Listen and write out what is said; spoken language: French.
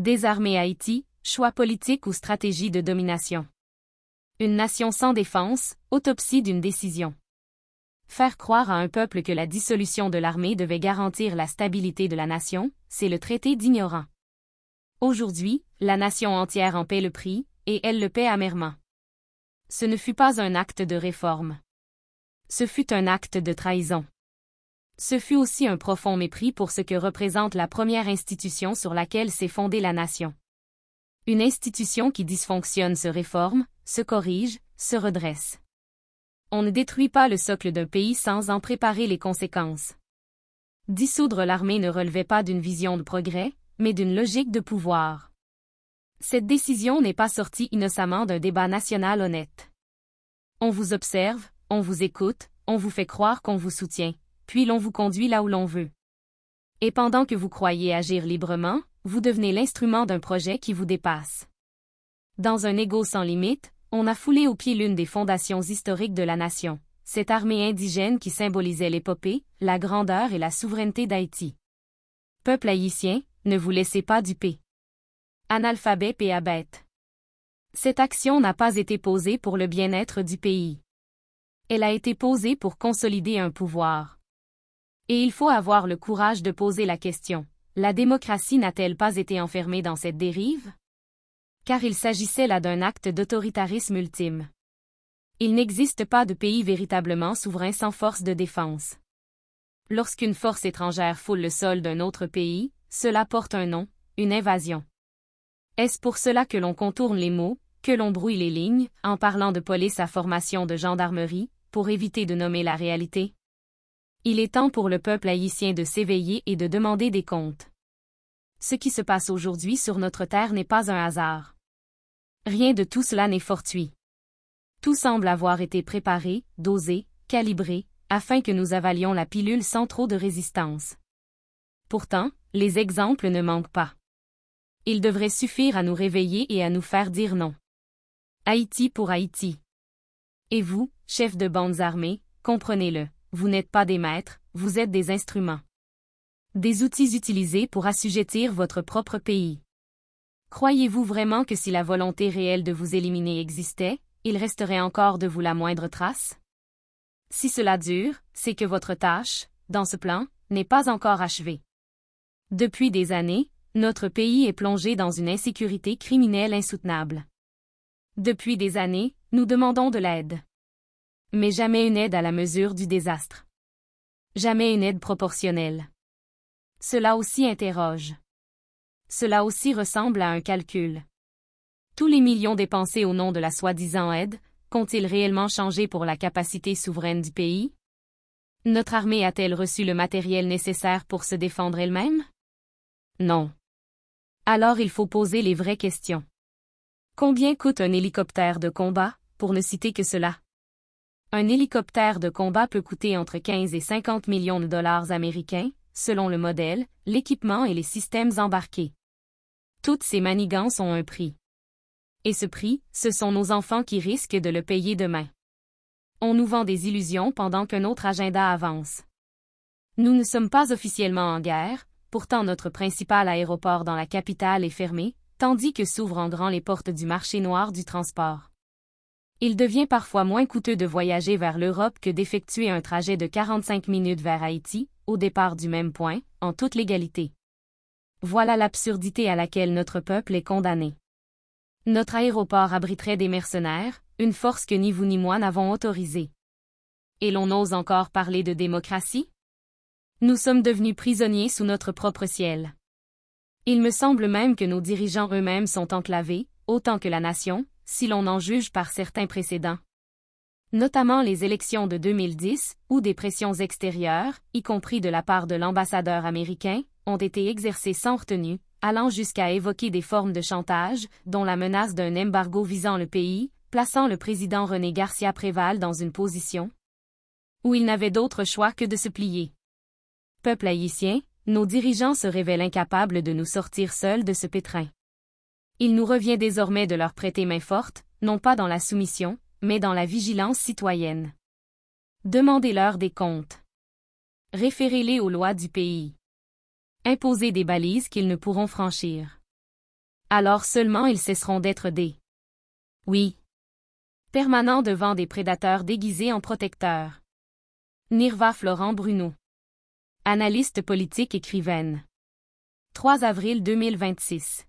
Désarmer Haïti, choix politique ou stratégie de domination. Une nation sans défense, autopsie d'une décision. Faire croire à un peuple que la dissolution de l'armée devait garantir la stabilité de la nation, c'est le traité d'ignorant. Aujourd'hui, la nation entière en paie le prix, et elle le paie amèrement. Ce ne fut pas un acte de réforme. Ce fut un acte de trahison. Ce fut aussi un profond mépris pour ce que représente la première institution sur laquelle s'est fondée la nation. Une institution qui dysfonctionne se réforme, se corrige, se redresse. On ne détruit pas le socle d'un pays sans en préparer les conséquences. Dissoudre l'armée ne relevait pas d'une vision de progrès, mais d'une logique de pouvoir. Cette décision n'est pas sortie innocemment d'un débat national honnête. On vous observe, on vous écoute, on vous fait croire qu'on vous soutient, puis l'on vous conduit là où l'on veut. Et pendant que vous croyez agir librement, vous devenez l'instrument d'un projet qui vous dépasse. Dans un ego sans limite, on a foulé aux pieds l'une des fondations historiques de la nation, cette armée indigène qui symbolisait l'épopée, la grandeur et la souveraineté d'Haïti. Peuple haïtien, ne vous laissez pas duper. Analphabète et abête. Cette action n'a pas été posée pour le bien-être du pays. Elle a été posée pour consolider un pouvoir. Et il faut avoir le courage de poser la question, la démocratie n'a-t-elle pas été enfermée dans cette dérive? Car il s'agissait là d'un acte d'autoritarisme ultime. Il n'existe pas de pays véritablement souverain sans force de défense. Lorsqu'une force étrangère foule le sol d'un autre pays, cela porte un nom, une invasion. Est-ce pour cela que l'on contourne les mots, que l'on brouille les lignes, en parlant de police à formation de gendarmerie, pour éviter de nommer la réalité? Il est temps pour le peuple haïtien de s'éveiller et de demander des comptes. Ce qui se passe aujourd'hui sur notre terre n'est pas un hasard. Rien de tout cela n'est fortuit. Tout semble avoir été préparé, dosé, calibré, afin que nous avalions la pilule sans trop de résistance. Pourtant, les exemples ne manquent pas. Ils devraient suffire à nous réveiller et à nous faire dire non. Haïti pour Haïti. Et vous, chefs de bandes armées, comprenez-le. Vous n'êtes pas des maîtres, vous êtes des instruments. Des outils utilisés pour assujettir votre propre pays. Croyez-vous vraiment que si la volonté réelle de vous éliminer existait, il resterait encore de vous la moindre trace? Si cela dure, c'est que votre tâche, dans ce plan, n'est pas encore achevée. Depuis des années, notre pays est plongé dans une insécurité criminelle insoutenable. Depuis des années, nous demandons de l'aide. Mais jamais une aide à la mesure du désastre. Jamais une aide proportionnelle. Cela aussi interroge. Cela aussi ressemble à un calcul. Tous les millions dépensés au nom de la soi-disant aide, qu'ont-ils réellement changé pour la capacité souveraine du pays? Notre armée a-t-elle reçu le matériel nécessaire pour se défendre elle-même? Non. Alors il faut poser les vraies questions. Combien coûte un hélicoptère de combat, pour ne citer que cela? Un hélicoptère de combat peut coûter entre 15 et 50 millions de dollars américains, selon le modèle, l'équipement et les systèmes embarqués. Toutes ces manigances ont un prix. Et ce prix, ce sont nos enfants qui risquent de le payer demain. On nous vend des illusions pendant qu'un autre agenda avance. Nous ne sommes pas officiellement en guerre, pourtant notre principal aéroport dans la capitale est fermé, tandis que s'ouvrent en grand les portes du marché noir du transport. Il devient parfois moins coûteux de voyager vers l'Europe que d'effectuer un trajet de 45 minutes vers Haïti, au départ du même point, en toute légalité. Voilà l'absurdité à laquelle notre peuple est condamné. Notre aéroport abriterait des mercenaires, une force que ni vous ni moi n'avons autorisée. Et l'on ose encore parler de démocratie? Nous sommes devenus prisonniers sous notre propre ciel. Il me semble même que nos dirigeants eux-mêmes sont enclavés, autant que la nation, si l'on en juge par certains précédents. Notamment les élections de 2010, où des pressions extérieures, y compris de la part de l'ambassadeur américain, ont été exercées sans retenue, allant jusqu'à évoquer des formes de chantage, dont la menace d'un embargo visant le pays, plaçant le président René Garcia Préval dans une position où il n'avait d'autre choix que de se plier. Peuple haïtien, nos dirigeants se révèlent incapables de nous sortir seuls de ce pétrin. Il nous revient désormais de leur prêter main forte, non pas dans la soumission, mais dans la vigilance citoyenne. Demandez-leur des comptes. Référez-les aux lois du pays. Imposez des balises qu'ils ne pourront franchir. Alors seulement ils cesseront d'être des oui permanents devant des prédateurs déguisés en protecteurs. Nirva Florent Bruno. Analyste politique écrivaine. 3 avril 2026.